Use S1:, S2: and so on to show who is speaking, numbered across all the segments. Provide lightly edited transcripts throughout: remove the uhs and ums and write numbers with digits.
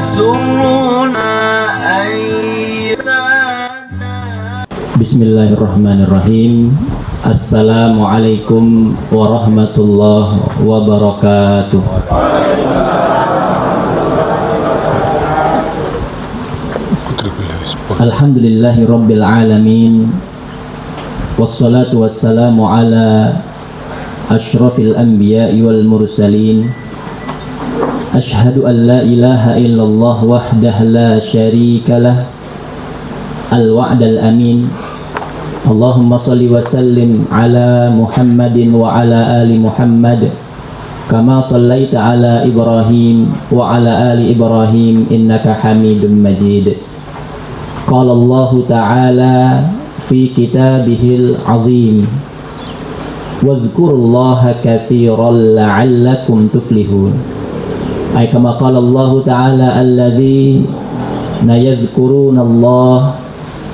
S1: يسرنا أن
S2: Bismillahirrahmanirrahim. Assalamualaikum warahmatullahi wabarakatuh. Alhamdulillahi rabbil alamin. Wassalatu wassalamu ala asyrafil anbiya'i wal mursalin. Ashhadu an la ilaha illallah wahdahu la syarikalah al-wa'dal amin. Allahumma salli wa sallim ala Muhammadin wa ala ali Muhammad kama sallaita ala Ibrahim wa ala ali Ibrahim innaka Hamidum Majid. Qala Allah Ta'ala fi kitabihil azim wadhkurullaha katsiran la'allakum tuflihun. Ay kama qala Allah Ta'ala alladzina yadhkuruna Allah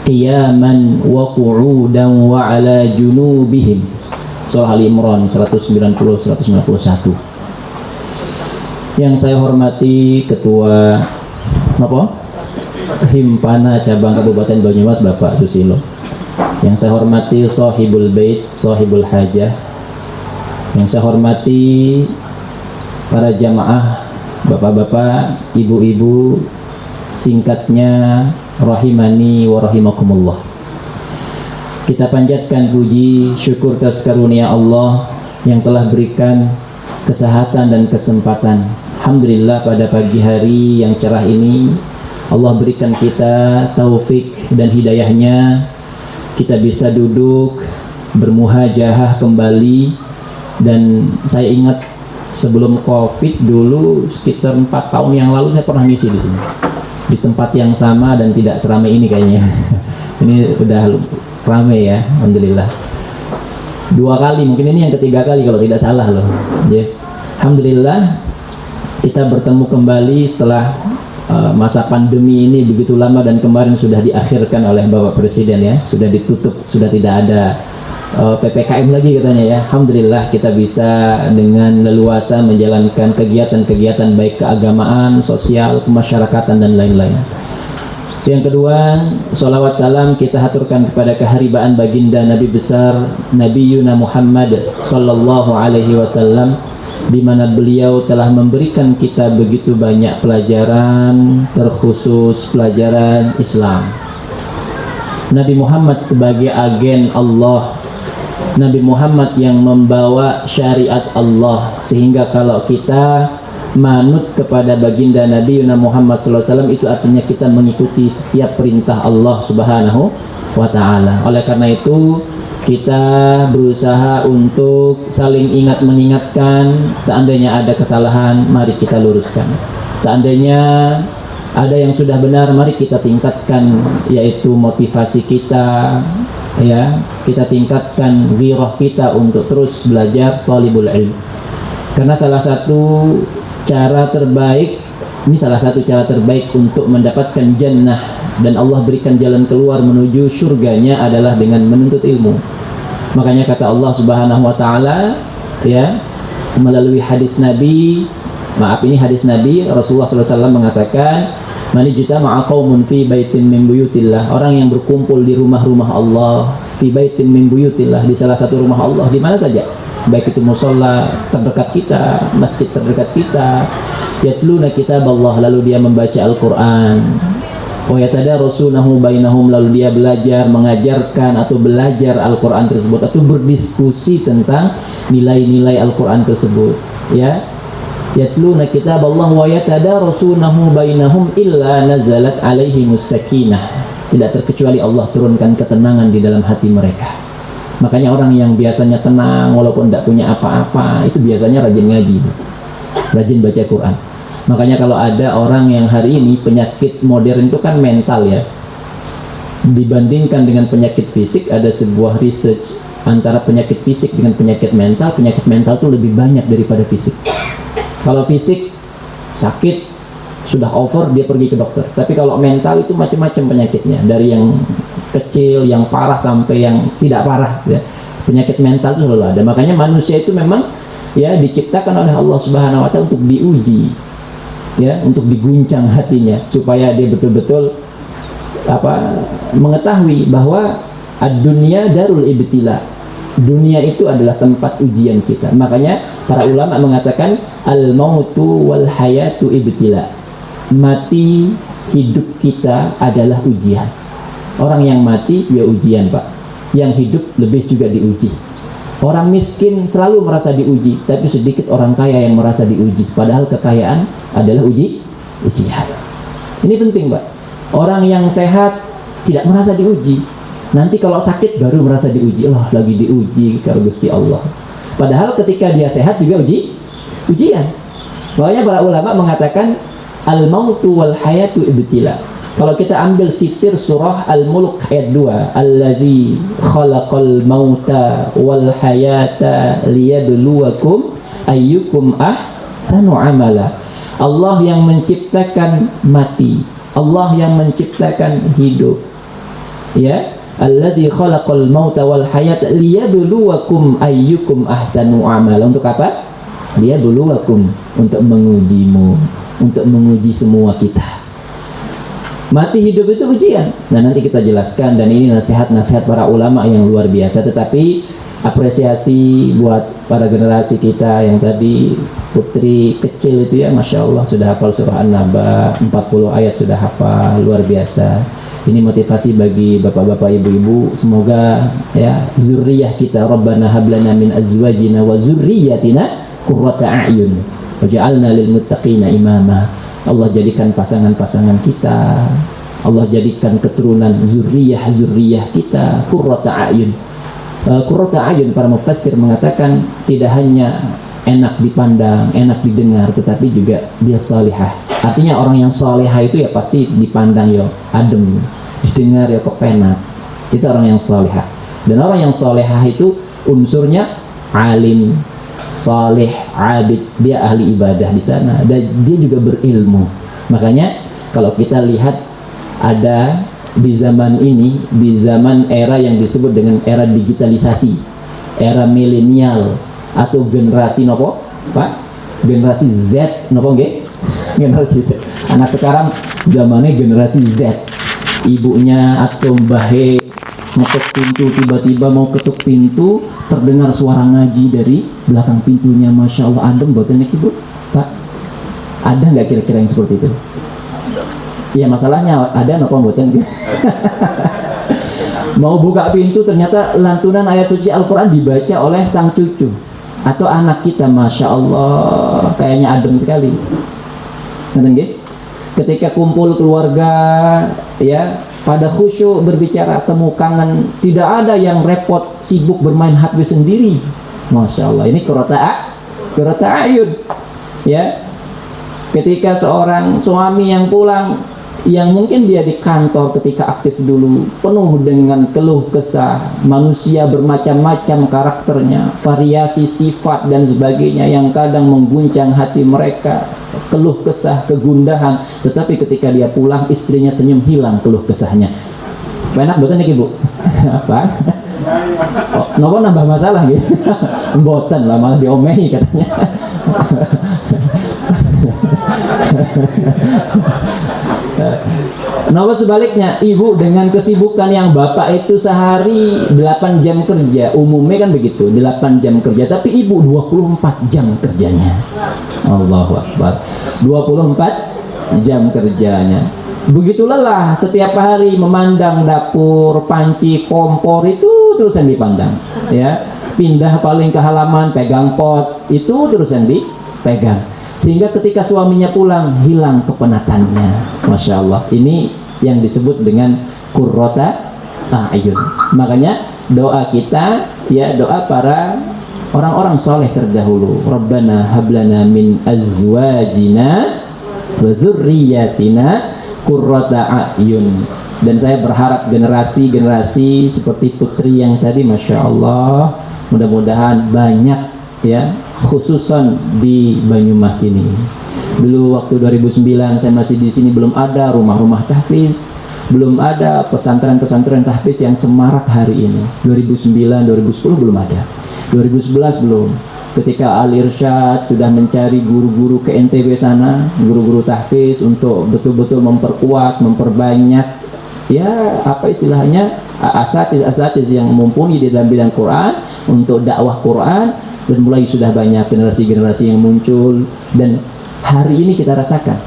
S2: qiyaman wa qu'udan wa ala junubihim. Surah Al-Imran 190-191. Yang saya hormati Ketua Himpana Cabang Kabupaten Banyumas Bapak Susilo. Yang saya hormati Sahibul Bait, Sahibul Hajah. Yang saya hormati para jamaah, bapak-bapak, ibu-ibu, singkatnya rahimani wa rahimakumullah. Kita panjatkan puji syukur atas karunia Allah yang telah berikan kesehatan dan kesempatan. Alhamdulillah pada pagi hari yang cerah ini Allah berikan kita taufik dan hidayahnya, kita bisa duduk bermuhajahah kembali. Dan saya ingat sebelum Covid dulu sekitar 4 tahun yang lalu saya pernah ngisi di sini, di tempat yang sama dan tidak seramai ini kayaknya. Ini udah ramai ya, alhamdulillah. 2 kali, mungkin ini yang ketiga kali kalau tidak salah loh. Ya. Alhamdulillah kita bertemu kembali setelah masa pandemi ini begitu lama, dan kemarin sudah diakhirkan oleh Bapak Presiden ya, sudah ditutup, sudah tidak ada PPKM lagi katanya ya. Alhamdulillah kita bisa dengan leluasa menjalankan kegiatan-kegiatan baik keagamaan, sosial, kemasyarakatan dan lain-lain. Yang kedua, sholawat salam kita haturkan kepada keharibaan baginda Nabi besar Nabi Yuna Muhammad sallallahu alaihi wasallam, di mana beliau telah memberikan kita begitu banyak pelajaran, terkhusus pelajaran Islam. Nabi Muhammad sebagai agen Allah, Nabi Muhammad yang membawa syariat Allah, sehingga kalau kita manut kepada baginda Nabi Yuna Muhammad SAW itu artinya kita mengikuti setiap perintah Allah Subhanahu wa Ta'ala. Oleh karena itu kita berusaha untuk saling ingat mengingatkan. Seandainya ada kesalahan, mari kita luruskan. Seandainya ada yang sudah benar, mari kita tingkatkan, yaitu motivasi kita ya, kita tingkatkan ghirah kita untuk terus belajar talibul ilm. Karena salah satu cara terbaik untuk mendapatkan jannah dan Allah berikan jalan keluar menuju surganya adalah dengan menuntut ilmu. Makanya kata Allah Subhanahu wa Ta'ala ya, melalui hadis Nabi, hadis Nabi Rasulullah SAW mengatakan, man ijtama'a qaumun fi baitin min buyutillah, orang yang berkumpul di rumah-rumah Allah, fi baitin min buyutillah, di salah satu rumah Allah, di mana saja, baik itu musholla terdekat kita, masjid terdekat kita, yatluna kitaballah, lalu dia membaca Al-Quran, wa yatadarasunahu bainahum, lalu dia belajar, mengajarkan atau belajar Al-Quran tersebut, atau berdiskusi tentang nilai-nilai Al-Quran tersebut ya. Yatluna kitaballah wa yatadarasunahu bainahum illa nazalat alaihimus sakinah, tidak terkecuali Allah turunkan ketenangan di dalam hati mereka. Makanya orang yang biasanya tenang walaupun tidak punya apa-apa, itu biasanya rajin ngaji, rajin baca Quran. Makanya kalau ada orang yang hari ini penyakit modern itu kan mental ya, dibandingkan dengan penyakit fisik, ada sebuah research antara penyakit fisik dengan penyakit mental itu lebih banyak daripada fisik. Kalau fisik sakit sudah over, dia pergi ke dokter. Tapi kalau mental itu macam-macam penyakitnya, dari yang kecil, yang parah sampai yang tidak parah ya. Penyakit mental itu selalu ada. Makanya manusia itu memang ya diciptakan oleh Allah Subhanahu wa Ta'ala untuk diuji. ya, untuk diguncang hatinya supaya dia betul-betul mengetahui bahwa ad-dunya darul ibtila. Dunia itu adalah tempat ujian kita. Makanya para ulama mengatakan al-mautu wal hayatu ibtila. Mati, hidup kita adalah ujian. Orang yang mati ya ujian, Pak. Yang hidup lebih juga diuji. Orang miskin selalu merasa diuji, tapi sedikit orang kaya yang merasa diuji. Padahal kekayaan adalah ujian. Ini penting, Pak. Orang yang sehat tidak merasa diuji. Nanti kalau sakit baru merasa diuji. Allah lagi diuji karo Gusti Allah. Padahal ketika dia sehat juga ujian. Makanya para ulama mengatakan al-mautu wal hayatu ibtila. Kalau kita ambil sitir surah Al-Mulk ayat 2, alladzi khalaqal mauta wal hayata liyabluwakum ayyukum ahsanu amala. Allah yang menciptakan mati, Allah yang menciptakan hidup. Ya, alladzi khalaqal mauta wal hayata liyabluwakum ayyukum ahsanu amala. Untuk apa? Liyabluwakum, untuk mengujimu, untuk menguji semua kita. Mati hidup itu ujian. Nah, nanti kita jelaskan, dan ini nasihat-nasihat para ulama yang luar biasa. Tetapi apresiasi buat para generasi kita yang tadi, putri kecil itu ya, Masya Allah sudah hafal surah An-Naba, 40 ayat sudah hafal, luar biasa. Ini motivasi bagi bapak-bapak, ibu-ibu. Semoga ya zurriyah kita, Rabbana hablana min azwajina wa zurriyatina qurrata a'yun waj'alna lil muttaqina imama. Allah jadikan pasangan-pasangan kita, Allah jadikan keturunan zurriyah kita qurrata a'yun. Qurrata a'yun, para mufassir mengatakan tidak hanya enak dipandang, enak didengar, tetapi juga dia salihah. Artinya orang yang salihah itu ya pasti dipandang ya adem, didengar ya kok penak. Itu orang yang salihah. Dan orang yang salihah itu unsurnya alim, saleh, abid, dia ahli ibadah di sana, dan dia juga berilmu. Makanya kalau kita lihat ada di zaman ini, di zaman era yang disebut dengan era digitalisasi, era milenial atau generasi nopo, Pak? Generasi Z nopo nggih? Generasi Z. Anak sekarang zamannya generasi Z. Ibunya atau mbahe ngetuk pintu, tiba-tiba mau ketuk pintu, terdengar suara ngaji dari belakang pintunya. Masya Allah, adem buatan ibu, Pak. Ada nggak kira-kira yang seperti itu? Ya, masalahnya ada apa buatan gitu. Mau buka pintu, ternyata lantunan ayat suci Al-Quran dibaca oleh sang cucu atau anak kita. Masya Allah, kayaknya adem sekali. Ngerti? Ketika kumpul keluarga, ya, pada khusyuk berbicara, temu kangen, tidak ada yang repot sibuk bermain HP sendiri. Masya Allah, ini qurrata a'yun. Ya, ketika seorang suami yang pulang, yang mungkin dia di kantor ketika aktif dulu, penuh dengan keluh kesah, manusia bermacam-macam karakternya, variasi sifat dan sebagainya yang kadang mengguncang hati mereka, keluh kesah, kegundahan. Tetapi ketika dia pulang, istrinya senyum, hilang keluh kesahnya. Enak betul nih ibu? Apa? Oh, nopo nambah masalah gitu. Mboten lah, malah diomehi katanya. Kenapa sebaliknya, ibu dengan kesibukan yang bapak itu sehari 8 jam kerja, umumnya kan begitu, 8 jam kerja, tapi ibu 24 jam kerjanya. Allahu Akbar, 24 jam kerjanya. Begitu lelah setiap hari memandang dapur, panci, kompor, itu terus yang dipandang, ya. Pindah paling ke halaman, pegang pot, itu terus yang dipegang. Sehingga ketika suaminya pulang, hilang kepenatannya. Masya Allah, ini yang disebut dengan qurrata a'yun. Makanya doa kita, ya, doa para orang-orang soleh terdahulu, Rabbana hablana min azwajina wa dzurriyyatina qurrata a'yun. Dan saya berharap generasi-generasi seperti putri yang tadi, Masya Allah, mudah-mudahan banyak, ya, khususan di Banyumas ini. Dulu waktu 2009 saya masih di sini, belum ada rumah-rumah tahfiz, belum ada pesantren-pesantren tahfiz yang semarak hari ini. 2009, 2010 belum ada, 2011 belum. ketika Al-Irsyad sudah mencari guru-guru ke NTB sana, guru-guru tahfiz untuk betul-betul memperkuat, memperbanyak, ya apa istilahnya, asatiz yang mumpuni di dalam bidang Quran untuk dakwah Quran, dan mulai sudah banyak generasi-generasi yang muncul. Dan hari ini kita rasakan,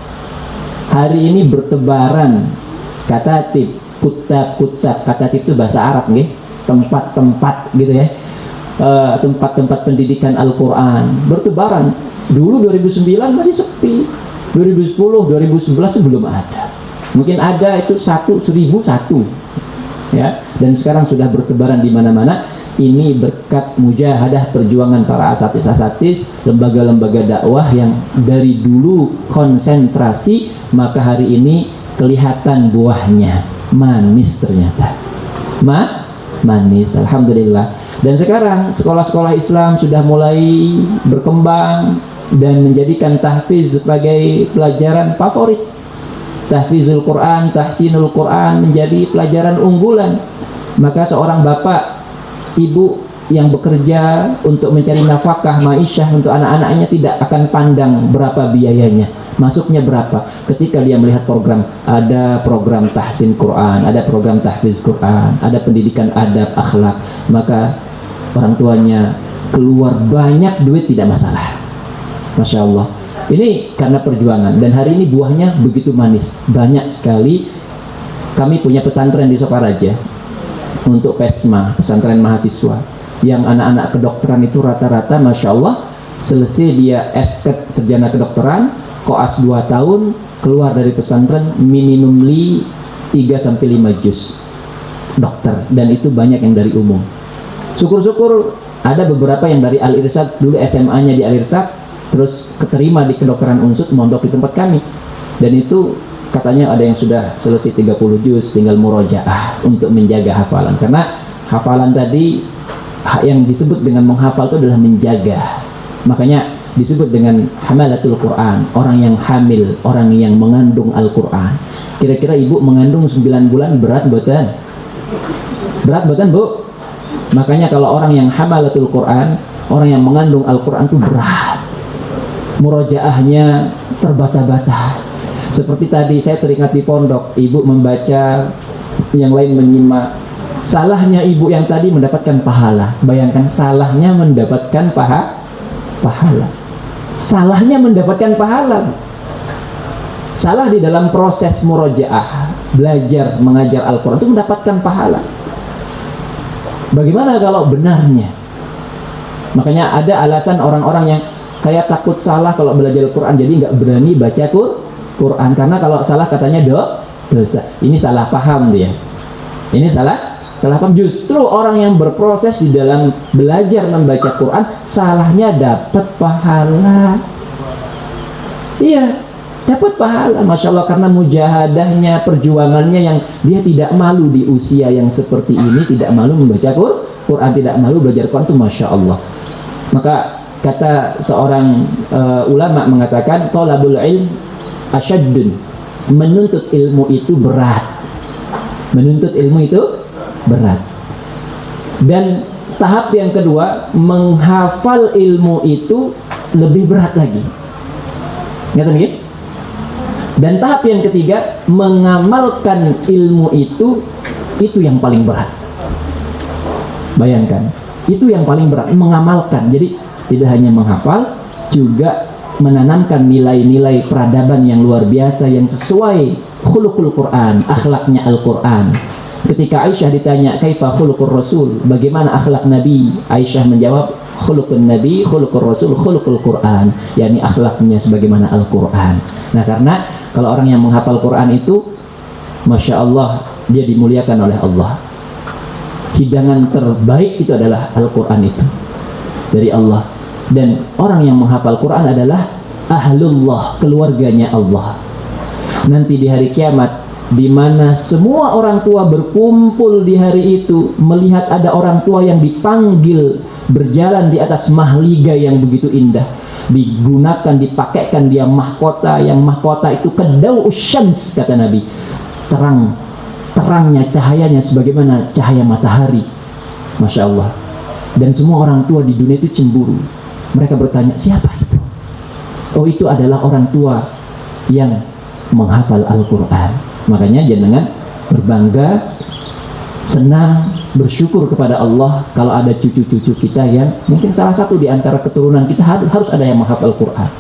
S2: hari ini bertebaran katatib, kutab, katatib itu bahasa Arab nggih, tempat-tempat gitu ya, tempat-tempat pendidikan Al-Quran bertebaran. Dulu 2009 masih sepi, 2010, 2011 belum ada, mungkin ada itu 1001 ya, dan sekarang sudah bertebaran di mana-mana. Ini berkat mujahadah perjuangan para asatiz, lembaga-lembaga dakwah yang dari dulu konsentrasi, maka hari ini kelihatan buahnya, manis ternyata, manis, alhamdulillah. Dan sekarang sekolah-sekolah Islam sudah mulai berkembang dan menjadikan tahfiz sebagai pelajaran favorit. Tahfizul Quran, tahsinul Quran menjadi pelajaran unggulan. Maka seorang bapak, ibu yang bekerja untuk mencari nafkah ma'isyah untuk anak-anaknya tidak akan pandang berapa biayanya, masuknya berapa. Ketika dia melihat program, ada program tahsin Quran, ada program tahfiz Quran, ada pendidikan adab, akhlak, maka orang tuanya keluar banyak duit tidak masalah. Masya Allah. Ini karena perjuangan, dan hari ini buahnya begitu manis. Banyak sekali. Kami punya pesantren di Sokaraja untuk PESMA, pesantren mahasiswa, yang anak-anak kedokteran itu rata-rata Masya Allah selesai dia esket sarjana kedokteran, koas 2 tahun, keluar dari pesantren minimally 3-5 juz dokter, dan itu banyak yang dari umum. Syukur-syukur ada beberapa yang dari Al-Irsyad, dulu SMA-nya di Al-Irsyad, terus keterima di kedokteran Unsud, mondok di tempat kami, dan itu katanya ada yang sudah selesai 30 juz, tinggal murojaah untuk menjaga hafalan. Karena hafalan tadi yang disebut dengan menghafal itu adalah menjaga, makanya disebut dengan hamalatul Quran, orang yang hamil, orang yang mengandung Al-Quran. Kira-kira ibu mengandung 9 bulan berat buatan? Berat buatan bu? Makanya kalau orang yang hamalatul Quran, orang yang mengandung Al-Quran itu berat, murojaahnya terbata-bata. Seperti tadi saya teringat di pondok, ibu membaca, yang lain menyimak. Salahnya ibu yang tadi mendapatkan pahala. Bayangkan, salahnya mendapatkan pahala. Salahnya mendapatkan pahala. Salah di dalam proses murojaah, belajar mengajar Al-Quran itu mendapatkan pahala. Bagaimana kalau benarnya? Makanya ada alasan orang-orang yang saya takut salah kalau belajar Al-Quran, jadi nggak berani baca Quran, karena kalau salah katanya dosa. Ini salah paham dia. Ini salah paham. Justru orang yang berproses di dalam belajar membaca Quran, salahnya dapat pahala. Iya, dapat pahala, Masya Allah, karena mujahadahnya, perjuangannya yang dia tidak malu di usia yang seperti ini, tidak malu membaca Quran, tidak malu belajar Quran itu Masya Allah. Maka kata seorang ulama mengatakan, thalabul ilm asyaddun, menuntut ilmu itu berat. Menuntut ilmu itu berat. Dan tahap yang kedua, menghafal ilmu itu lebih berat lagi. Ngerti nggih? Dan tahap yang ketiga, mengamalkan ilmu itu yang paling berat. Bayangkan, itu yang paling berat, mengamalkan. Jadi tidak hanya menghafal, juga menanamkan nilai-nilai peradaban yang luar biasa yang sesuai khuluqul Quran, akhlaknya Al-Quran. Ketika Aisyah ditanya kaifa khuluqur Rasul, bagaimana akhlak Nabi, Aisyah menjawab khuluqun Nabi, khuluqur Rasul, khuluqul Quran, yakni akhlaknya sebagaimana Al-Quran. Nah, karena kalau orang yang menghafal Quran itu Masya Allah, dia dimuliakan oleh Allah. Hidangan terbaik itu adalah Al-Quran itu dari Allah. Dan orang yang menghafal Quran adalah ahlullah, keluarganya Allah. Nanti di hari kiamat, di mana semua orang tua berkumpul di hari itu, melihat ada orang tua yang dipanggil berjalan di atas mahliga yang begitu indah, digunakan, dipakaikan dia mahkota, yang mahkota itu kedau usyams, kata Nabi, terangnya, cahayanya sebagaimana cahaya matahari. Masya Allah. Dan semua orang tua di dunia itu cemburu. Mereka bertanya, siapa itu? Oh, itu adalah orang tua yang menghafal Al-Quran. Makanya jenengan berbangga, senang, bersyukur kepada Allah kalau ada cucu-cucu kita yang mungkin salah satu di antara keturunan kita harus ada yang menghafal Quran.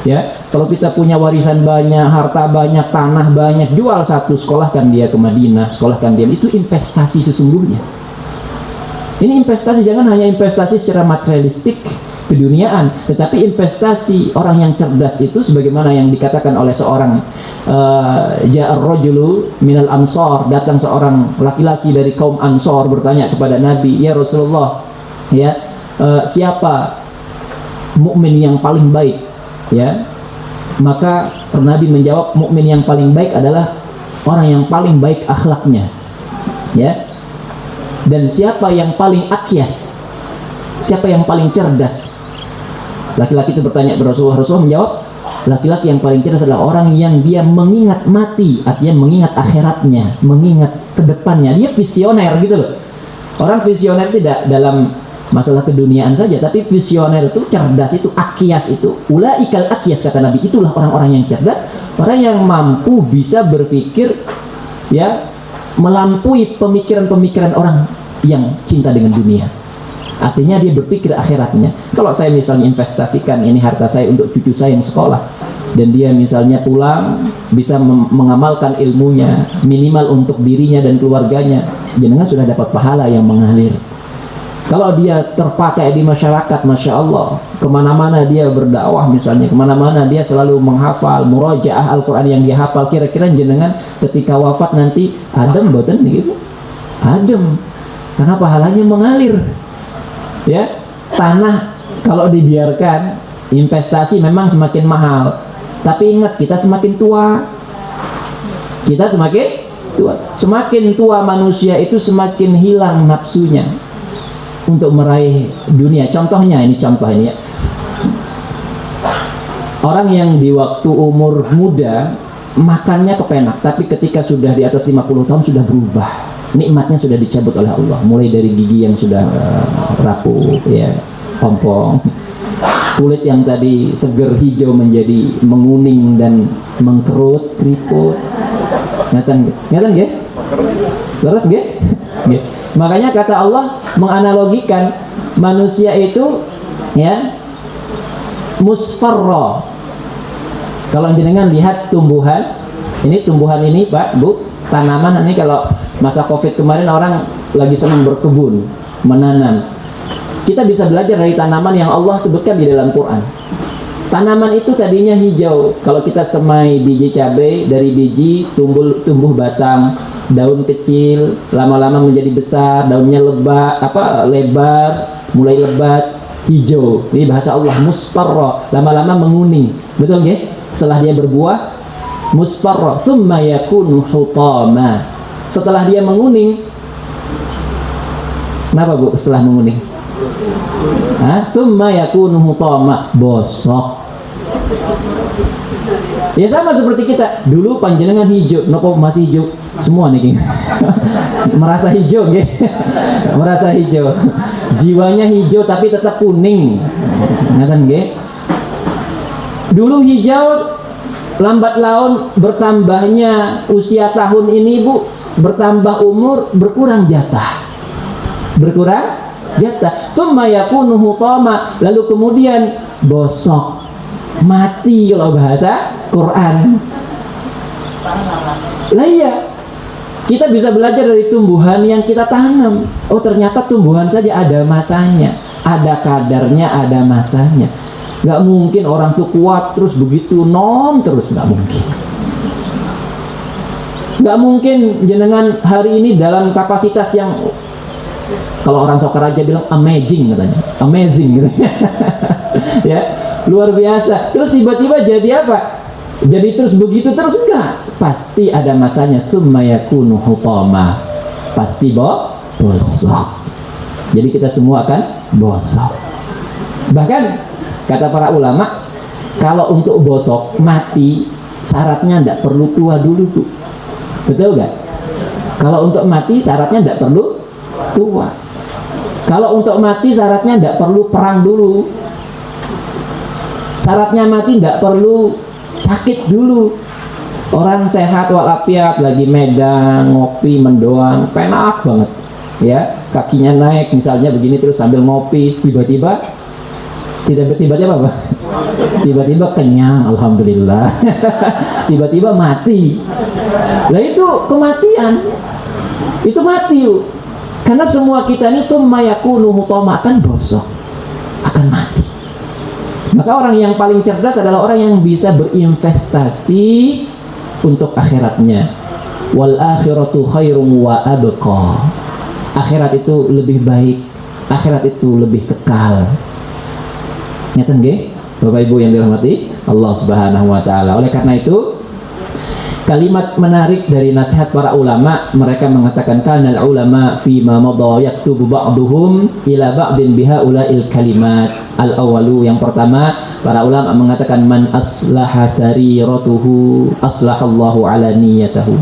S2: Ya, kalau kita punya warisan banyak, harta banyak, tanah banyak, jual satu, sekolahkan dia ke Madinah, sekolahkan dia, itu investasi sesungguhnya. Ini investasi, jangan hanya investasi secara materialistik keduniaan, tetapi investasi orang yang cerdas itu sebagaimana yang dikatakan oleh seorang ja'ar rajulu minal ansor, datang seorang laki-laki dari kaum Ansor bertanya kepada Nabi, ya Rasulullah, ya, siapa mukmin yang paling baik? Ya, maka Nabi menjawab, mukmin yang paling baik adalah orang yang paling baik akhlaknya. Ya, dan siapa yang paling akyas? Siapa yang paling cerdas? Laki-laki itu bertanya kepada Rasulullah. Rasulullah menjawab, laki-laki yang paling cerdas adalah orang yang dia mengingat mati, artinya mengingat akhiratnya, mengingat kedepannya. Dia visioner gitu loh. Orang visioner tidak dalam masalah keduniaan saja, tapi visioner itu, cerdas itu, akyas itu, ulaikal akyas kata Nabi, itulah orang-orang yang cerdas, orang yang mampu bisa berpikir, ya, melampaui pemikiran-pemikiran orang yang cinta dengan dunia. Artinya dia berpikir akhiratnya. Kalau saya misalnya investasikan ini harta saya untuk cucu saya yang sekolah, dan dia misalnya pulang bisa mengamalkan ilmunya minimal untuk dirinya dan keluarganya, jenengan sudah dapat pahala yang mengalir. Kalau dia terpakai di masyarakat, Masya Allah, kemana-mana dia berdakwah misalnya, kemana-mana dia selalu menghafal, murajaah Al-Quran yang dia hafal, kira-kira jenengan ketika wafat nanti adem boten gitu? Adem, karena pahalanya mengalir. Ya, tanah kalau dibiarkan, investasi memang semakin mahal, tapi ingat, kita semakin tua, kita semakin tua, semakin tua manusia itu semakin hilang nafsunya untuk meraih dunia. Contohnya ini, contohnya orang yang di waktu umur muda makannya kepenak, tapi ketika sudah di atas 50 tahun sudah berubah, nikmatnya sudah dicabut oleh Allah, mulai dari gigi yang sudah rapuh, ya, ompong, kulit yang tadi seger hijau menjadi menguning dan mengkerut, keriput. Ngatan nggih? Leres nggih? Nggih. Makanya kata Allah menganalogikan manusia itu, ya, musfarra. Kalau jenengan lihat tumbuhan ini Pak, Bu, tanaman ini kalau masa Covid kemarin orang lagi senang berkebun, menanam. Kita bisa belajar dari tanaman yang Allah sebutkan di dalam Quran. Tanaman itu tadinya hijau. Kalau kita semai biji cabai, dari biji tumbuh batang, daun kecil, lama-lama menjadi besar, daunnya lebar, mulai lebat, hijau. Ini bahasa Allah, musfarra, lama-lama menguning. Betul nggih? Setelah dia berbuah, musfarra, thumma yakunu hutama. Setelah dia menguning, kenapa Bu setelah menguning? Thumma yakunu hutama, bosok. Ya sama seperti kita. Dulu panjenengan hijau, nopo masih hijau semua nih, merasa hijau nggih. Merasa hijau. Jiwanya hijau tapi tetap kuning. Ngaten nggih. Dulu hijau, lambat laun bertambahnya usia tahun ini Bu, bertambah umur, berkurang jatah. Summa yakunu hutama, lalu kemudian bosok, mati kalau bahasa Quran. Lah iya, kita bisa belajar dari tumbuhan yang kita tanam. Oh, ternyata tumbuhan saja ada masanya, ada kadarnya, ada masanya. Gak mungkin orang tuh kuat terus begitu terus, gak mungkin. Gak mungkin jenengan hari ini dalam kapasitas yang, kalau orang Sokaraja bilang amazing katanya, amazing gitu. Ya, luar biasa. Terus tiba-tiba jadi apa? Jadi terus begitu terus, enggak? Pasti ada masanya. Tsumma yakunu hutama, pasti bosok. Jadi kita semua akan bosok. Bahkan kata para ulama, kalau untuk bosok mati syaratnya tidak perlu tua dulu Bu. Betul nggak? Kalau untuk mati syaratnya tidak perlu tua. Kalau untuk mati syaratnya tidak perlu perang dulu. Syaratnya mati nggak perlu sakit dulu. Orang sehat walafiat lagi megang, ngopi, mendoan, penak banget. Ya, kakinya naik misalnya begini terus sambil ngopi, tiba-tiba apa? Tiba-tiba kenyang, alhamdulillah. Tiba-tiba mati. Lah itu kematian. Itu mati yuk. Karena semua kita ini summa yakunu hutama, akan bosok, akan mati. Maka orang yang paling cerdas adalah orang yang bisa berinvestasi untuk akhiratnya. Wal akhiratu khairum wa abqa. Akhirat itu lebih baik, akhirat itu lebih kekal. Ngeten nggih, Bapak Ibu yang dirahmati Allah Subhanahu wa taala. Oleh karena itu, kalimat menarik dari nasihat para ulama, mereka mengatakan kanal ulama fi ma madha yaktubu ba'duhum ila ba'din bihaula'il kalimat. Al-awwalu, yang pertama, para ulama mengatakan man aslaha sariratuhu aslahallahu ala niyatahu.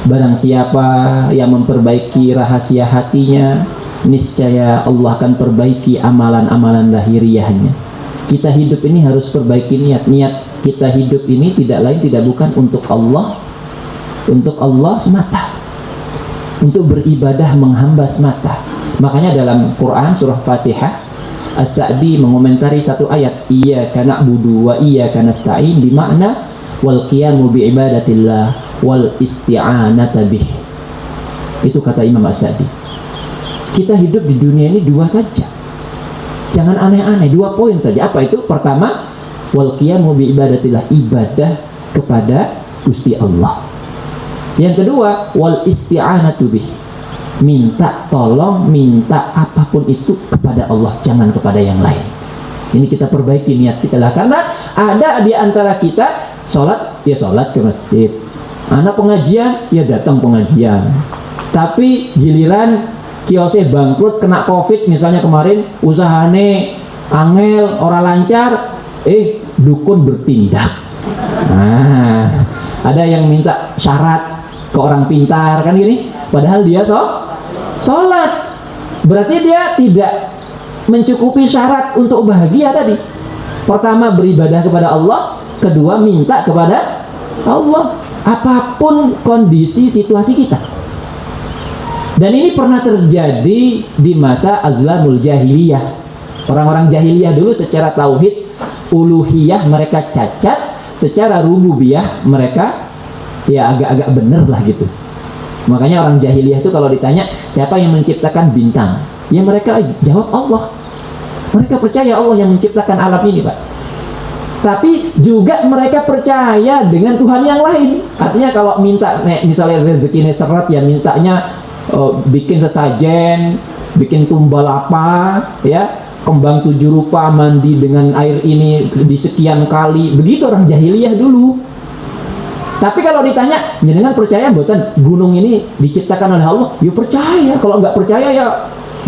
S2: Barang siapa yang memperbaiki rahasia hatinya, niscaya Allah akan perbaiki amalan-amalan lahiriahnya. Kita hidup ini harus perbaiki niat. Niat kita hidup ini tidak lain tidak bukan untuk Allah semata, untuk beribadah menghamba semata. Makanya dalam Quran surah Fatihah, As-Sa'di mengomentari satu ayat, iyyaka na'budu wa iyyaka nasta'in, bimakna wal qiyamu bi ibadatillah wal isti'anata bih. Itu kata Imam As-Sa'di. Kita hidup di dunia ini dua saja, jangan aneh-aneh, 2 poin saja. Apa itu? Pertama, wal qiyamu bi ibadatillah, ibadah kepada Gusti Allah. Yang kedua, wal isti'anatu bih, minta tolong, minta apapun itu kepada Allah, jangan kepada yang lain. Ini kita perbaiki niat kita lah. Karena ada di antara kita sholat, ya sholat ke masjid, anak pengajian, ya datang pengajian, tapi giliran kiosnya bangkrut, kena covid misalnya kemarin, usahane angel, ora lancar, dukun bertindak. Nah, ada yang minta syarat ke orang pintar kan gini, padahal dia sholat. Berarti dia tidak mencukupi syarat untuk bahagia tadi. Pertama, beribadah kepada Allah. Kedua, minta kepada Allah apapun kondisi situasi kita. Dan ini pernah terjadi di masa azlamul jahiliyah. Orang-orang jahiliyah dulu secara tauhid uluhiyah mereka cacat, secara rububiyah mereka ya agak-agak bener lah gitu. Makanya orang jahiliyah itu kalau ditanya siapa yang menciptakan bintang, ya mereka jawab Allah. Mereka percaya Allah yang menciptakan alam ini, Pak. Tapi juga mereka percaya dengan Tuhan yang lain. Artinya kalau minta misalnya rezekinya seret, ya mintanya bikin sesajen, bikin tumbal apa, ya kembang 7 rupa, mandi dengan air ini di sekian kali. Begitu orang jahiliyah dulu. Tapi kalau ditanya, jenengan percaya mboten gunung ini diciptakan oleh Allah? Ya percaya. Kalau nggak percaya ya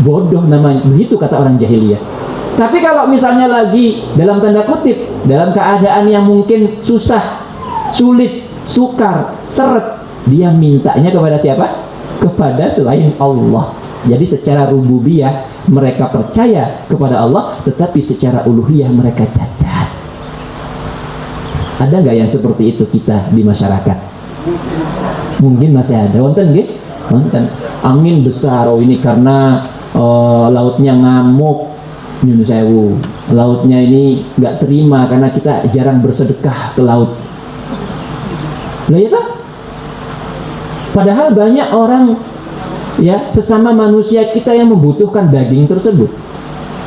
S2: bodoh namanya. Begitu kata orang jahiliyah. Tapi kalau misalnya lagi dalam tanda kutip, dalam keadaan yang mungkin susah, sulit, sukar, seret, dia mintanya kepada siapa? Kepada selain Allah. Jadi secara rububiyah mereka percaya kepada Allah, tetapi secara uluhiyah mereka cacat. Ada nggak yang seperti itu kita di masyarakat? Mungkin masih ada. Wonten nggih? Wonten. Angin besar, oh ini karena lautnya ngamuk, nyun sewu. Lautnya ini nggak terima karena kita jarang bersedekah ke laut. Lah ya kan? Padahal banyak orang, ya sesama manusia kita yang membutuhkan daging tersebut.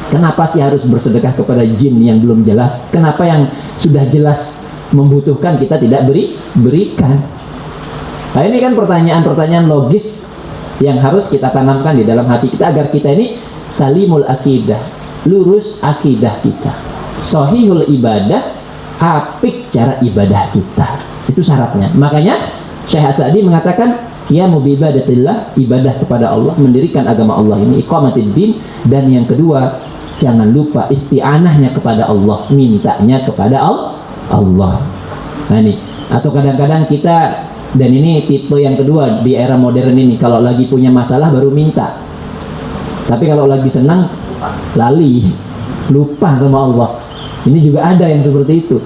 S2: Kenapa sih harus bersedekah kepada jin yang belum jelas? Kenapa yang sudah jelas membutuhkan kita tidak berikan? Nah ini kan pertanyaan-pertanyaan logis yang harus kita tanamkan di dalam hati kita agar kita ini salimul akidah, lurus akidah kita, sahihul ibadah, apik cara ibadah kita. Itu syaratnya. Makanya Syekh As-Sa'di mengatakan qiyamu bi ibadatillah, ibadah kepada Allah, mendirikan agama Allah ini, iqamatiddin, dan yang kedua jangan lupa isti'anahnya kepada Allah, mintanya kepada Allah. Nah ini, atau kadang-kadang kita, dan ini tipe yang kedua di era modern ini, kalau lagi punya masalah baru minta, tapi kalau lagi senang lali, lupa sama Allah. Ini juga ada yang seperti itu.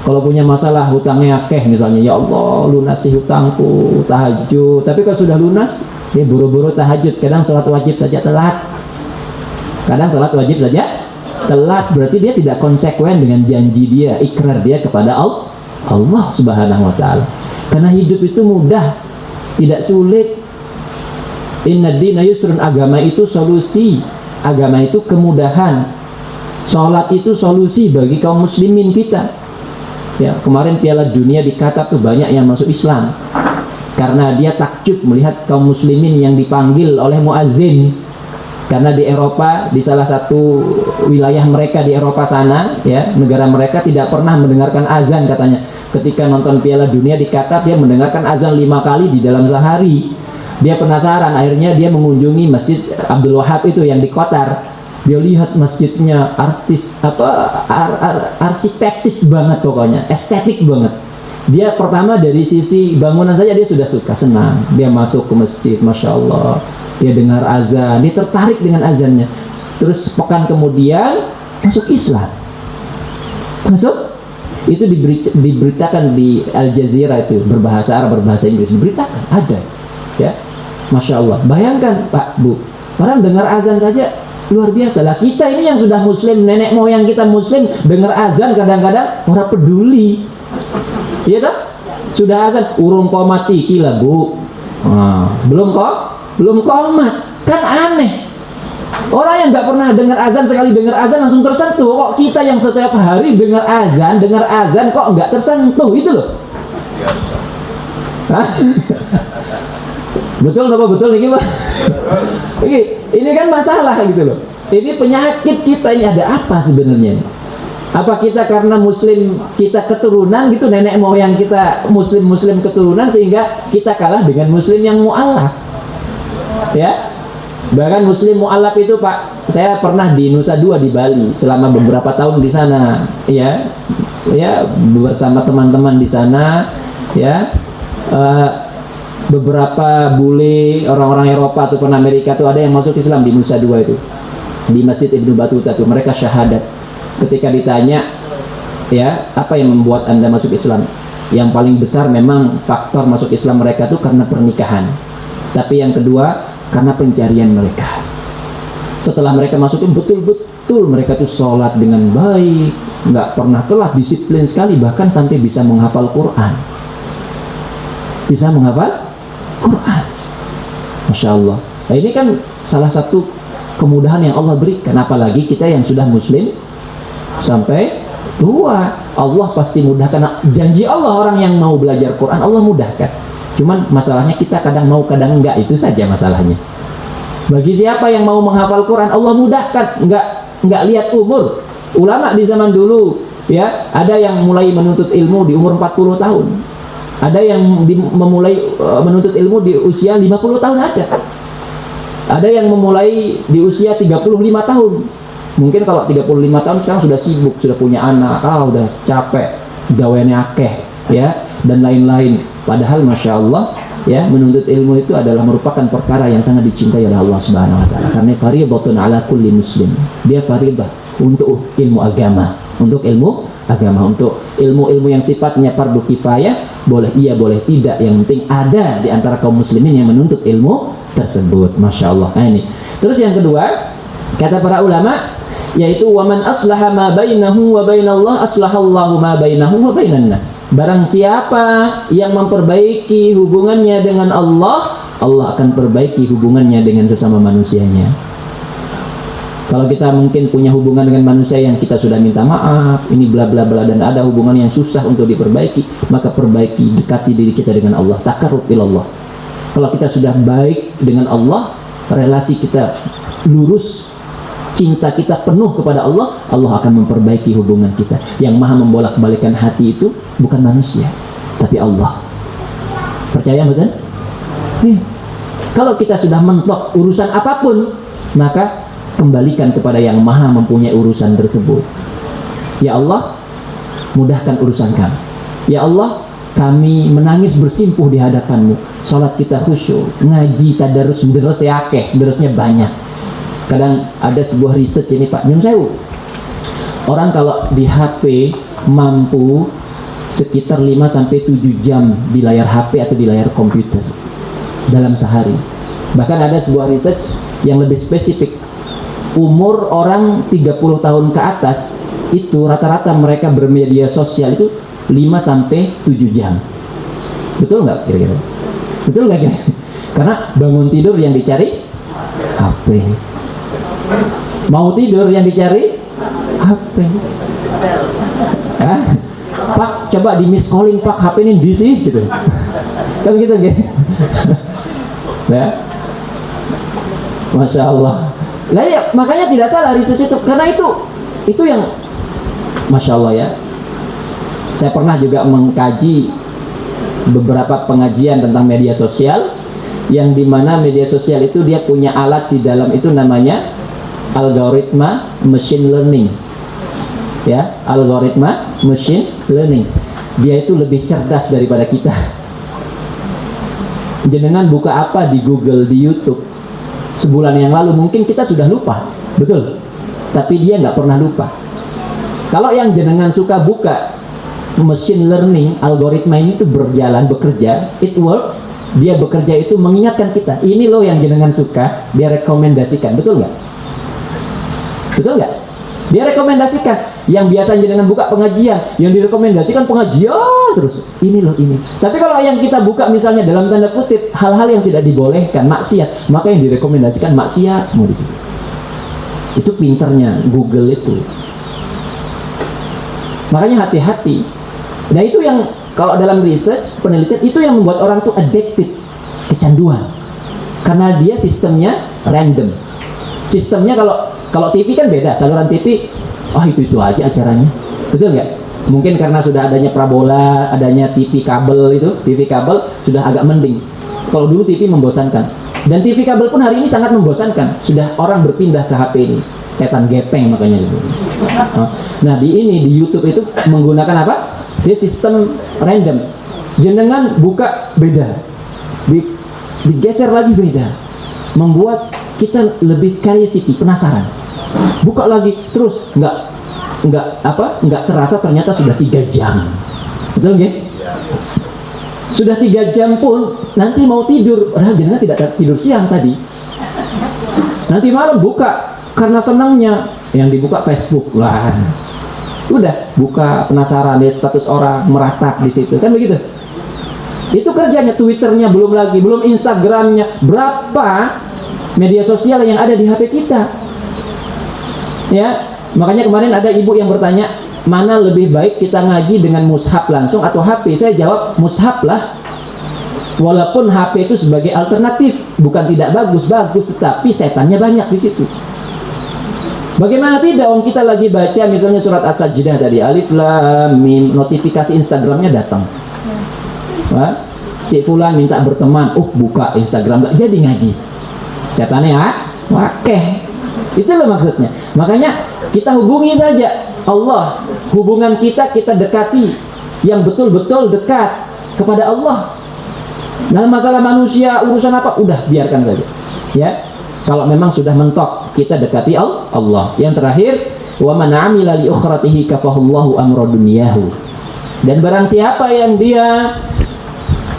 S2: Kalau punya masalah hutangnya akeh misalnya, ya Allah lunasi hutangku, tahajud. Tapi kalau sudah lunas, dia buru-buru tahajud. Kadang sholat wajib saja telat. Telat, berarti dia tidak konsekuen dengan janji dia, ikrar dia kepada Allah Subhanahu wa ta'ala. Karena hidup itu mudah, tidak sulit. Inna dina yusrun, agama itu solusi, agama itu kemudahan. Sholat itu solusi bagi kaum muslimin kita. Ya, kemarin Piala Dunia di Qatar tuh banyak yang masuk Islam karena dia takjub melihat kaum muslimin yang dipanggil oleh muazin. Karena di Eropa, di salah satu wilayah mereka di Eropa sana, ya, negara mereka tidak pernah mendengarkan azan katanya. Ketika nonton Piala Dunia di Qatar, dia mendengarkan azan 5 kali di dalam sehari. Dia penasaran, akhirnya dia mengunjungi Masjid Abdul Wahab itu yang di Qatar. Dia lihat masjidnya arsitektis banget pokoknya, estetik banget. Dia pertama dari sisi bangunan saja dia sudah suka, senang. Dia masuk ke masjid, Masya Allah. Dia dengar azan, dia tertarik dengan azannya. Terus pekan kemudian masuk Islam. Itu diberitakan di Al Jazeera, itu berbahasa Arab, berbahasa Inggris, diberitakan ada, ya, Masya Allah. Bayangkan Pak Bu, orang dengar azan saja luar biasa. Lah kita ini yang sudah muslim, nenek moyang kita muslim, dengar azan kadang-kadang orang peduli, iya tak? Sudah azan, urung komat iki lah Bu, belum komat, kan aneh. Orang yang nggak pernah dengar azan, sekali dengar azan langsung tersentuh. Kok kita yang setiap hari dengar azan kok nggak tersentuh, itu loh. Betul apa betul nih Pak? Ini kan masalah gitu loh. Ini penyakit kita, ini ada apa sebenarnya? Apa kita karena muslim kita keturunan gitu, nenek moyang kita muslim keturunan, sehingga kita kalah dengan muslim yang mu'alaf? Ya, bahkan muslim mu'alaf itu Pak, saya pernah di Nusa Dua di Bali selama beberapa tahun di sana, ya bersama teman-teman di sana, ya. Beberapa bule orang-orang Eropa ataupun Amerika tuh ada yang masuk Islam di Nusa Dua itu, di Masjid Ibnu Battuta tuh, mereka syahadat. Ketika ditanya, ya, apa yang membuat Anda masuk Islam? Yang paling besar memang faktor masuk Islam mereka tuh karena pernikahan. Tapi yang kedua karena pencarian mereka. Setelah mereka masuk betul-betul mereka tuh sholat dengan baik, nggak pernah telat, disiplin sekali, bahkan sampai bisa menghafal Quran. Bisa menghafal Quran, Masya Allah. Nah, ini kan salah satu kemudahan yang Allah berikan. Apalagi kita yang sudah muslim sampai tua, Allah pasti mudahkan. Janji Allah, orang yang mau belajar Quran Allah mudahkan. Cuman masalahnya kita kadang mau kadang enggak, itu saja masalahnya. Bagi siapa yang mau menghafal Quran Allah mudahkan, enggak lihat umur. Ulama di zaman dulu, ya, ada yang mulai menuntut ilmu di umur 40 tahun. Ada yang memulai menuntut ilmu di usia 50 tahun ada. Ada yang memulai di usia 35 tahun. Mungkin kalau 35 tahun sekarang sudah sibuk, sudah punya anak, udah capek, gaweannya akeh, ya, dan lain-lain. Padahal Masya Allah, ya, menuntut ilmu itu adalah merupakan perkara yang sangat dicintai oleh Allah Subhanahu wa ta'ala. Karena fardhatun ala kulli muslim. Dia fardhah untuk ilmu agama, untuk ilmu yang sifatnya fardu kifayah, boleh iya boleh tidak, yang penting ada di antara kaum muslimin yang menuntut ilmu tersebut. Masya Allah. Nah, ini. Terus yang kedua, kata para ulama, yaitu waman aslaha ma bainahu wa bainallah aslahallahu ma bainahu wa bainan nas. Barang siapa yang memperbaiki hubungannya dengan Allah, Allah akan perbaiki hubungannya dengan sesama manusianya. Kalau kita mungkin punya hubungan dengan manusia yang kita sudah minta maaf, ini bla bla bla, dan ada hubungan yang susah untuk diperbaiki, maka perbaiki, dekati diri kita dengan Allah, taqarrub ilallah. Kalau kita sudah baik dengan Allah, relasi kita lurus, cinta kita penuh kepada Allah, Allah akan memperbaiki hubungan kita. Yang maha membolak-balikan hati itu bukan manusia, tapi Allah. Percaya betul? Kalau kita sudah mentok urusan apapun, maka kembalikan kepada yang maha mempunyai urusan tersebut. Ya Allah, mudahkan urusan kami. Ya Allah, kami menangis bersimpuh di hadapanmu. Salat kita khusyuk, ngaji tadarus, derasnya banyak. Kadang ada sebuah riset ini Pak, nyun sewu, Orang kalau di HP mampu sekitar 5-7 jam di layar HP atau di layar komputer dalam sehari. Bahkan ada sebuah research yang lebih spesifik, umur orang 30 tahun ke atas itu rata-rata mereka bermedia sosial itu 5-7 jam. Betul nggak kira-kira? Betul nggak kira-kira? Karena bangun tidur yang dicari HP, mau tidur yang dicari HP. Pak, coba di miss calling Pak, HP ini di sih gitu. Kan gitu kan? Ya. Masya Allah. Nah ya, makanya tidak salah research itu, karena itu yang Masya Allah ya. Saya pernah juga mengkaji beberapa pengajian tentang media sosial, yang dimana media sosial itu dia punya alat di dalam itu namanya algoritma machine learning. Ya, algoritma machine learning. Dia itu lebih cerdas daripada kita. Jenengan buka apa di Google, di YouTube sebulan yang lalu mungkin kita sudah lupa, betul. Tapi dia nggak pernah lupa. Kalau yang jenengan suka buka machine learning, algoritma ini tuh berjalan, bekerja, it works. Dia bekerja itu mengingatkan kita, ini loh yang jenengan suka, dia rekomendasikan, betul nggak? Betul nggak? Dia rekomendasikan. Yang biasa jenengan buka pengajian, yang direkomendasikan pengajian terus. Ini loh ini. Tapi kalau yang kita buka misalnya dalam tanda kutip hal-hal yang tidak dibolehkan, maksiat, maka yang direkomendasikan maksiat semua di situ. Itu pinternya Google itu. Makanya hati-hati. Nah itu yang kalau dalam research penelitian itu yang membuat orang tuh addicted, kecanduan. Karena dia sistemnya random. Sistemnya kalau TV kan beda, saluran TV itu aja acaranya, betul nggak? Mungkin karena sudah adanya parabola, adanya TV kabel itu, TV kabel sudah agak mending. Kalau dulu TV membosankan, dan TV kabel pun hari ini sangat membosankan. Sudah orang berpindah ke HP ini, setan gepeng makanya itu. Nah di YouTube itu menggunakan apa? Dia sistem random. Jenengan buka beda, digeser lagi beda, membuat kita lebih curiosity, penasaran. Buka lagi terus nggak terasa ternyata sudah 3 jam, betul nggak? Sudah 3 jam pun nanti mau tidur, padahal jangan tidak tidur siang tadi. Nanti malam buka karena senangnya, yang dibuka Facebook lah. Udah buka penasaran, lihat status orang, meratap di situ, kan begitu? Itu kerjanya. Twitternya belum lagi, belum Instagramnya, berapa media sosial yang ada di HP kita. Ya, makanya kemarin ada ibu yang bertanya, mana lebih baik kita ngaji dengan mushaf langsung atau HP? Saya jawab mushaf lah. Walaupun HP itu sebagai alternatif, bukan tidak bagus, tetapi setannya banyak di situ. Bagaimana tidak? Om kita lagi baca misalnya surat As-Sajdah tadi, Alif Lam Mim, notifikasi Instagramnya datang. Si fulan minta berteman, buka Instagram, nggak jadi ngaji. Setannya wakeh. Itu loh maksudnya. Makanya kita hubungi saja Allah. Hubungan kita dekati yang betul-betul dekat kepada Allah. Nah masalah manusia, urusan apa, udah biarkan saja. Ya, kalau memang sudah mentok, kita dekati Allah. Yang terakhir, wa man 'amila li ukhratihi kafahullahu amra dunyahu. Dan barang siapa yang dia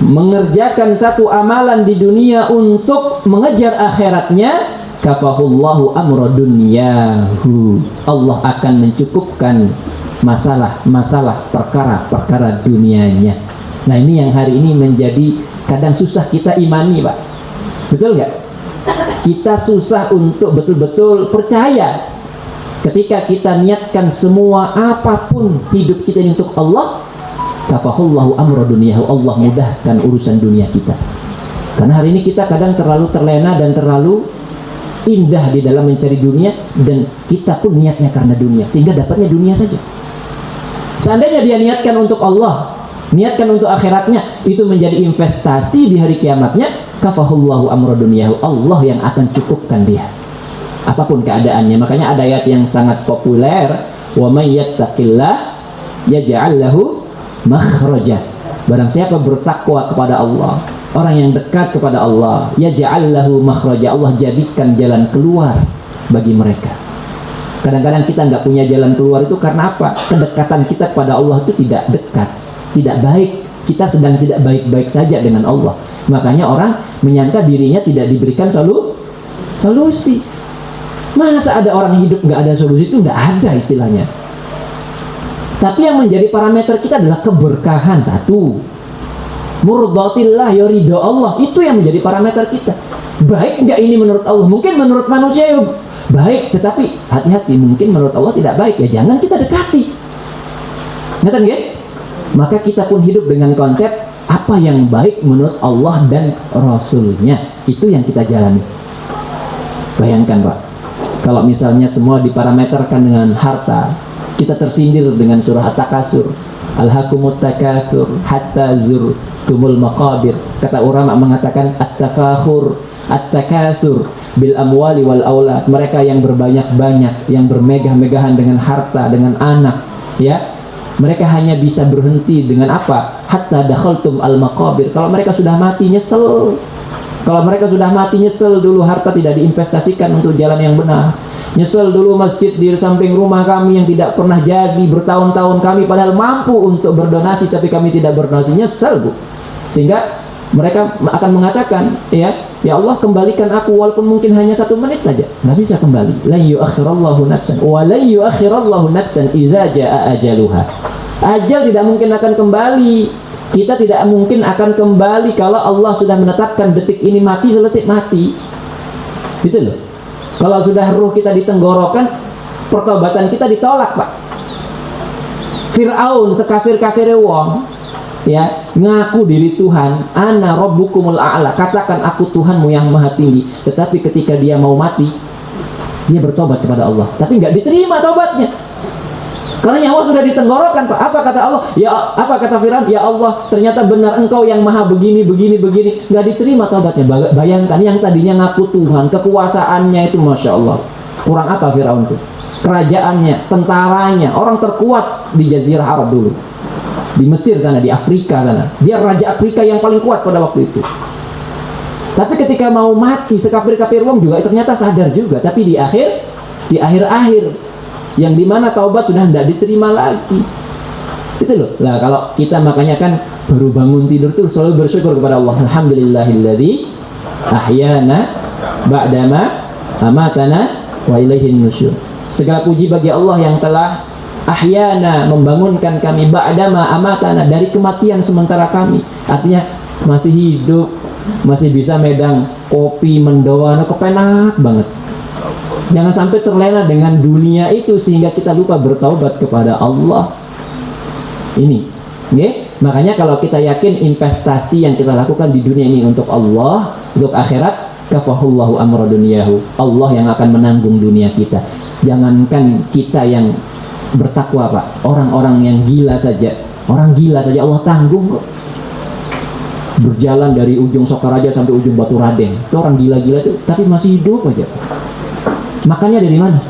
S2: mengerjakan satu amalan di dunia untuk mengejar akhiratnya, kafahullahu amra dunyahu. Allah akan mencukupkan masalah perkara dunianya. Nah ini yang hari ini menjadi kadang susah kita imani, Pak. Betul nggak? Kita susah untuk betul-betul percaya ketika kita niatkan semua apapun hidup kita ini untuk Allah, kafahullahu amra dunyahu. Allah mudahkan urusan dunia kita. Karena hari ini kita kadang terlalu terlena dan terlalu indah di dalam mencari dunia, dan kita pun niatnya karena dunia sehingga dapatnya dunia saja. Seandainya dia niatkan untuk Allah, niatkan untuk akhiratnya, itu menjadi investasi di hari kiamatnya, kafahullahu amra dunyahu. Allah yang akan cukupkan dia apapun keadaannya. Makanya ada ayat yang sangat populer, wa may yattaqillah yaj'al lahu makhraja. Barang siapa bertakwa kepada Allah, orang yang dekat kepada Allah, yaj'al lahu makhraja, Allah jadikan jalan keluar bagi mereka. Kadang-kadang kita nggak punya jalan keluar itu karena apa? Kedekatan kita kepada Allah itu tidak dekat, tidak baik. Kita sedang tidak baik-baik saja dengan Allah. Makanya orang menyangka dirinya tidak diberikan solusi. Masa ada orang hidup nggak ada solusi? Itu nggak ada istilahnya. Tapi yang menjadi parameter kita adalah keberkahan satu. Murdatillah, ya ridho Allah, itu yang menjadi parameter kita. Baik nggak ini menurut Allah? Mungkin menurut manusia ya baik, tetapi hati-hati, mungkin menurut Allah tidak baik, ya jangan kita dekati. Ngerti nggak? Maka kita pun hidup dengan konsep apa yang baik menurut Allah dan Rasulnya, itu yang kita jalani. Bayangkan Pak, kalau misalnya semua diparameterkan dengan harta, kita tersindir dengan surah At-Takasur, alhaqumut takatsur hatta zurtumul maqabir. Kata ulama mengatakan at-tafakhur, at-takatsur bil amwali wal aulad. Mereka yang berbanyak-banyak, yang bermegah-megahan dengan harta, dengan anak, ya. Mereka hanya bisa berhenti dengan apa? Hatta dakhaltum al maqabir. Kalau mereka sudah mati nyesel. Kalau mereka sudah mati nyesel dulu harta tidak diinvestasikan untuk jalan yang benar. Nyesel dulu masjid di samping rumah kami yang tidak pernah jadi bertahun-tahun, kami padahal mampu untuk berdonasi tapi kami tidak berdonasi, nyesel Bu. Sehingga mereka akan mengatakan, ya Allah kembalikan aku walaupun mungkin hanya 1 menit saja. Nggak bisa kembali. La yuakhirallahu nafsan wa la yuakhirallahu nafsan idza jaa ajaluha. Ajal tidak mungkin akan kembali. Kita tidak mungkin akan kembali kalau Allah sudah menetapkan detik ini mati, selesai mati. Gitu loh. Kalau sudah ruh kita ditenggorokan, pertobatan kita ditolak Pak. Fir'aun sekafir-kafirnya wong, ya, ngaku diri Tuhan, ana rabbukumul a'la, katakan aku Tuhanmu yang maha tinggi, tetapi ketika dia mau mati, dia bertobat kepada Allah, tapi nggak diterima tobatnya karena nyawa sudah ditenggorokan Pak. Apa kata Allah? Ya, apa kata Fir'aun? Ya Allah, ternyata benar engkau yang maha begini, nggak diterima tobatnya. Bayangkan yang tadinya ngaku Tuhan, kekuasaannya itu Masya Allah, kurang apa Fir'aun itu? Kerajaannya, tentaranya, orang terkuat di Jazirah Arab dulu, di Mesir sana, di Afrika sana, dia raja Afrika yang paling kuat pada waktu itu. Tapi ketika mau mati, sekafir-kafir wong juga ternyata sadar juga. Tapi di akhir yang dimana taubat sudah tidak diterima lagi. Itu loh. Nah kalau kita makanya kan baru bangun tidur tuh selalu bersyukur kepada Allah. Alhamdulillahilladzi ahyana ba'dama amatana wa ilaihin nusyur. Segala puji bagi Allah yang telah ahyana, membangunkan kami, ba'dama amatana, dari kematian sementara kami. Artinya masih hidup, masih bisa medang kopi, mendoan, kepenak banget. Jangan sampai terlena dengan dunia itu sehingga kita lupa bertaubat kepada Allah. Ini, okay? Makanya kalau kita yakin investasi yang kita lakukan di dunia ini untuk Allah, untuk akhirat, kafahullahu amra dunyahu. Allah yang akan menanggung dunia kita. Jangankan kita yang bertakwa Pak, orang-orang yang gila saja, Allah tanggung kok. Berjalan dari ujung Sokaraja sampai ujung Batu Raden, itu orang gila-gila tuh, tapi masih hidup aja. Makannya dari mana?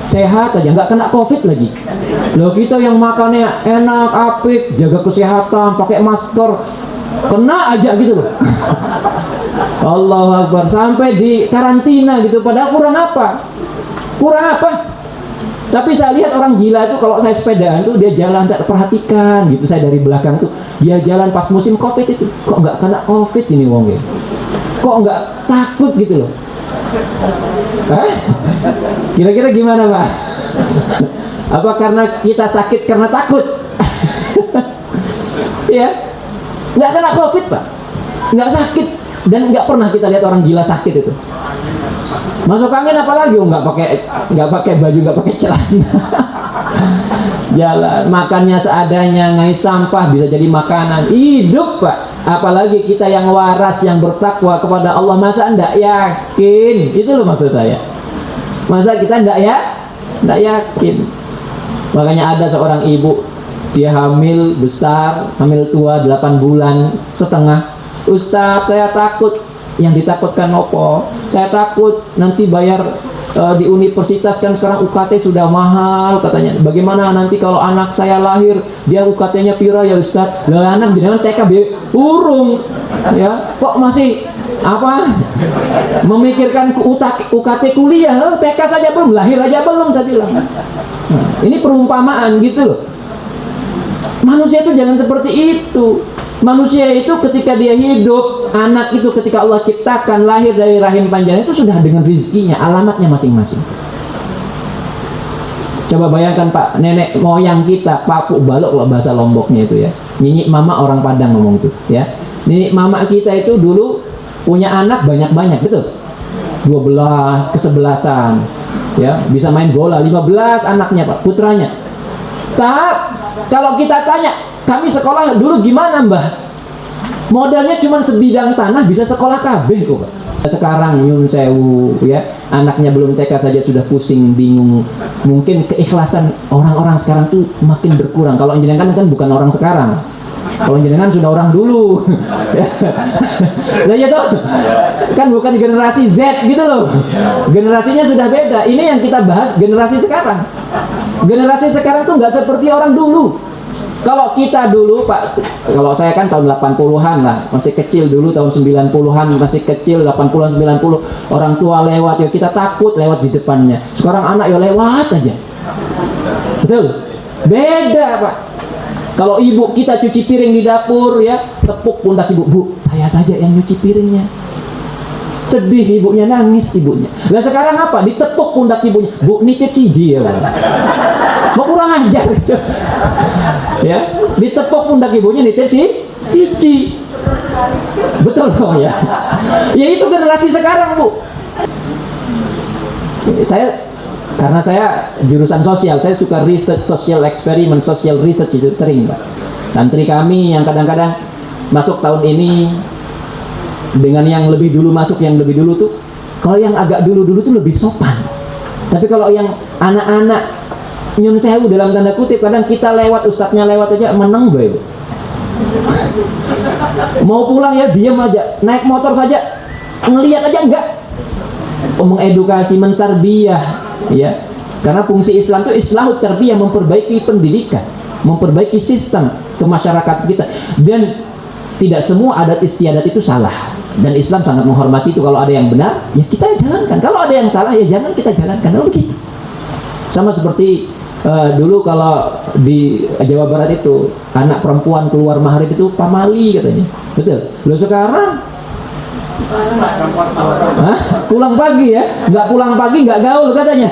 S2: Sehat aja, nggak kena COVID lagi. Loh kita yang makannya enak, apik, jaga kesehatan, pakai masker, kena aja gitu loh. Allahu Akbar, sampai di karantina gitu. Padahal kurang apa? Tapi saya lihat orang gila itu kalau saya sepedaan tuh dia jalan, saya perhatikan gitu, saya dari belakang tuh dia jalan pas musim COVID itu, kok nggak kena COVID ini wongnya? Kok nggak takut gitu loh? Kira-kira gimana Pak? Apa karena kita sakit karena takut? Ya, nggak kena COVID Pak, nggak sakit, dan nggak pernah kita lihat orang gila sakit itu. Masuk angin apalagi, nggak pakai baju, nggak pakai celana. Jalan, makannya seadanya, ngais sampah bisa jadi makanan, hidup Pak. Apalagi kita yang waras, yang bertakwa kepada Allah, masa enggak yakin? Itu loh maksud saya. Masa kita enggak yakin? Makanya ada seorang ibu, dia hamil besar, hamil tua 8 bulan setengah. Ustaz, saya takut. Yang ditakutkan opo? Saya takut nanti bayar di universitas kan sekarang UKT sudah mahal katanya. Bagaimana nanti kalau anak saya lahir dia UKT-nya pira ya Ustaz? Lah anak bilang TK urung ya, kok masih apa memikirkan UKT kuliah? TK saja belum, lahir aja belum saya bilang. Ini perumpamaan gitu loh. Manusia itu jangan seperti itu. Manusia itu ketika dia hidup, anak itu ketika Allah ciptakan lahir dari rahim panjang itu sudah dengan rezekinya, alamatnya masing-masing. Coba bayangkan Pak, nenek moyang kita, Papu Balok kalau bahasa Lomboknya itu ya. Nyinyik mama orang Padang ngomong tuh ya. Nyinyik mama kita itu dulu punya anak banyak-banyak, betul? 12 ke-11an ya, bisa main bola, 15 anaknya Pak, putranya. Kalau kita tanya, kami sekolah dulu gimana Mbah? Modalnya cuma sebidang tanah bisa sekolah kabeh kok Pak. Sekarang nyun sewu ya, anaknya belum TK saja sudah pusing, bingung. Mungkin keikhlasan orang-orang sekarang tuh makin berkurang. Kalau jenengan kan bukan orang sekarang. Kalau jenengan sudah orang dulu. Nah ya toh, kan bukan generasi Z gitu loh. Generasinya sudah beda. Ini yang kita bahas generasi sekarang. Generasi sekarang tuh nggak seperti orang dulu. Kalau kita dulu Pak, kalau saya kan tahun 80-an lah, masih kecil dulu, tahun 90-an masih kecil, 80-an 90, orang tua lewat ya kita takut lewat di depannya. Sekarang anak ya lewat aja. Betul? Beda Pak. Kalau ibu kita cuci piring di dapur ya, tepuk pundak ibu, Bu, saya saja yang nyuci piringnya. Sedih ibunya, nangis ibunya. Nah sekarang apa? Ditepuk pundak ibunya, Bu, nitip siji ya Pak. Mau kurang ajar gitu. Ya, ditepuk pundak ibunya nitip siji. Betul dong ya. Ya itu generasi sekarang Bu. Karena saya jurusan sosial, saya suka research, social experiment, social research itu sering Pak. Santri kami yang kadang-kadang masuk tahun ini dengan yang lebih dulu masuk, yang lebih dulu tuh, kalau yang agak dulu-dulu tuh lebih sopan. Tapi kalau yang anak-anak nyun sewu dalam tanda kutip, kadang kita lewat, ustadznya lewat aja meneng bae. Mau pulang ya diam aja, naik motor saja ngelihat aja enggak. Mengedukasi, mentarbiyah ya. Karena fungsi Islam itu islahu tarbiyah, memperbaiki pendidikan, memperbaiki sistem kemasyarakatan kita. Dan tidak semua adat istiadat itu salah. Dan Islam sangat menghormati itu. Kalau ada yang benar, ya kita jalankan. Kalau ada yang salah, ya jangan kita jalankan. Lalu begitu. Sama seperti dulu kalau di Jawa Barat itu anak perempuan keluar maghrib itu pamali katanya. Betul. Lalu sekarang pulang pagi ya, nggak pulang pagi nggak gaul katanya.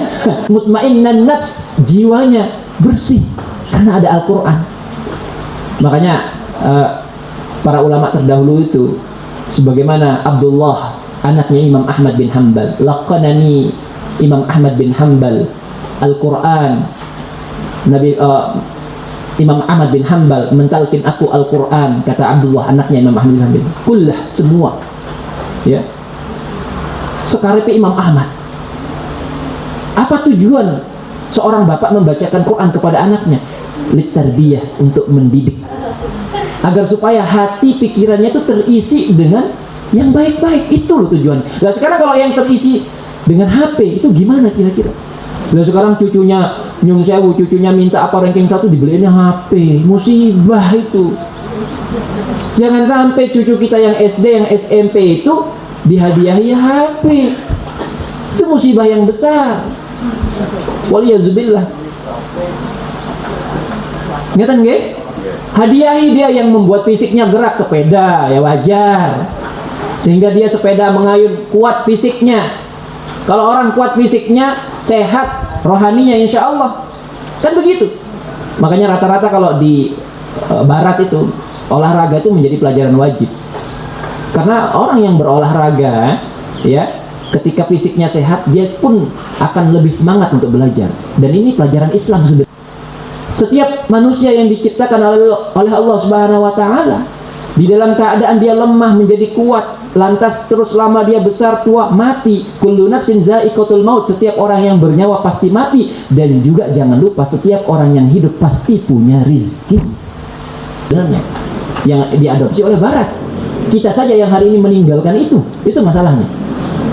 S2: Mutmainnan nafs, jiwanya bersih karena ada Al-Quran. Makanya para ulama terdahulu itu, sebagaimana Abdullah anaknya Imam Ahmad bin Hanbal, laqanani Imam Ahmad bin Hanbal Al-Quran. Imam Ahmad bin Hanbal mentalkin aku Al-Quran, kata Abdullah anaknya Imam Ahmad bin Hanbal. Kullah, semua ya, sekaripi Imam Ahmad. Apa tujuan seorang bapak membacakan Quran kepada anaknya? Litarbiyah, untuk mendidik, agar supaya hati pikirannya itu terisi dengan yang baik-baik. Itu loh tujuan. Nah sekarang kalau yang terisi dengan HP itu gimana kira-kira? Nah sekarang cucunya nyun sewu, cucunya minta apa ranking 1 dibeliinnya HP. Musibah itu. Jangan sampai cucu kita yang SD, yang SMP itu dihadiahi HP. Itu musibah yang besar. Waliyazubillah. Ngeten nggih? Hadiahi dia yang membuat fisiknya gerak, sepeda ya wajar. Sehingga dia sepeda mengayun, kuat fisiknya. Kalau orang kuat fisiknya, sehat rohaninya insya Allah. Kan begitu. Makanya rata-rata kalau di barat itu olahraga itu menjadi pelajaran wajib. Karena orang yang berolahraga ya, ketika fisiknya sehat, dia pun akan lebih semangat untuk belajar. Dan ini pelajaran Islam sebenarnya. Setiap manusia yang diciptakan oleh Allah Subhanahu wa taala, di dalam keadaan dia lemah menjadi kuat, lantas terus lama dia besar, tua, mati. Kullu nafsin za'iqatul maut, setiap orang yang bernyawa pasti mati. Dan juga jangan lupa, setiap orang yang hidup pasti punya rizki. Sebenarnya yang diadopsi oleh barat, kita saja yang hari ini meninggalkan itu masalahnya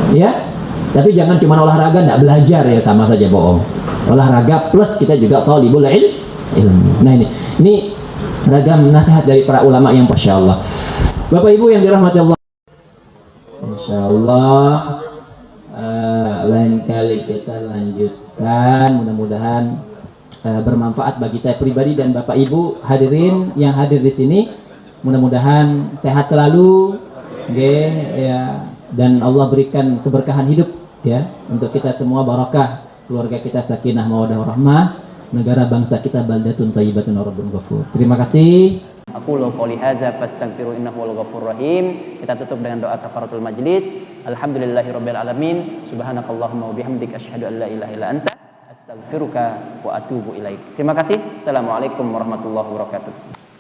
S2: ya. Tapi jangan cuma olahraga nggak belajar ya, sama saja bohong. Olahraga plus kita juga talibul ilmi. Nah ini ragam nasihat dari para ulama yang masya Allah. Bapak Ibu yang dirahmati Allah, insya Allah lain kali kita lanjutkan. Mudah-mudahan bermanfaat bagi saya pribadi dan Bapak Ibu hadirin yang hadir di sini. Mudah-mudahan sehat selalu, ya, dan Allah berikan keberkahan hidup ya untuk kita semua, barakah keluarga kita, sakinah mawaddah warahmah, negara bangsa kita baldatun thayyibatun rabbun ghafur. Terima kasih. Aku qouli hadza fastaghfiru innahu wal ghafurur rahim. Kita tutup dengan doa kafaratul majlis. Alhamdulillahirabbil alamin. Subhanakallahumma wa bihamdika asyhadu an la ilaha illa anta astaghfiruka wa atubu ilaik. Terima kasih. Assalamualaikum warahmatullahi wabarakatuh.